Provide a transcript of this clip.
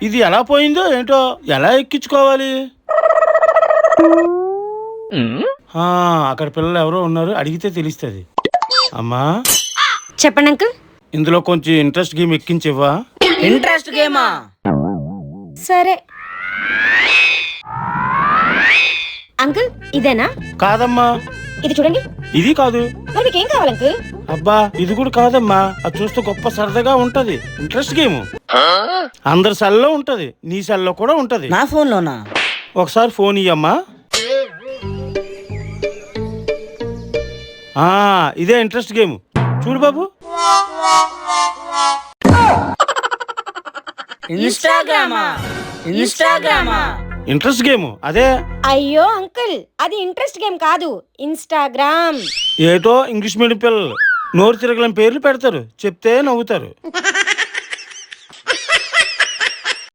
ఇది ఎలా పోయిందో ఏంటో, ఎలా ఎక్కించుకోవాలి? అక్కడ పిల్లలు ఎవరో ఉన్నారు, అడిగితే తెలుస్తుంది. అమ్మా చెప్పండి అంకుల్. ఇందులో కొంచెం ఇంట్రెస్ట్ గేమ్ ఎక్కించివ్వా? ఇంట్రెస్ట్ గేమా? సరే అంకుల్, ఇదేనా? కాదమ్మా, ఇది చూడండి. ఇది కాదు. మరి మీకేం కావాలి అంకుల్? అబ్బా ఇది కూడా కాదమ్మా, అది చూస్తే గొప్ప సరదాగా ఉంటది. ఇంట్రెస్ట్ గేమ్ అందరి సెల్లో ఉంటది, నీ సెల్లో కూడా ఉంటది. నా ఫోన్ లోనా? ఒకసారి ఫోన్ ఇయ్యమ్మా. ఇదే ఇంట్రెస్ట్ గేమ్, చూడు బాబు. ఇన్స్టాగ్రామా? ఇన్స్టాగ్రామా? ఇంట్రెస్ట్ గేమ్ అదే. అయ్యో అంకుల్, అది ఇంట్రెస్ట్ గేమ్ కాదు, ఇన్స్టాగ్రామ్. ఏటో ఇంగ్లీష్ మీడియం పిల్లలు నోరు తిరగలేని పేర్లు పెడతారు, చెప్తే నవ్వుతారు.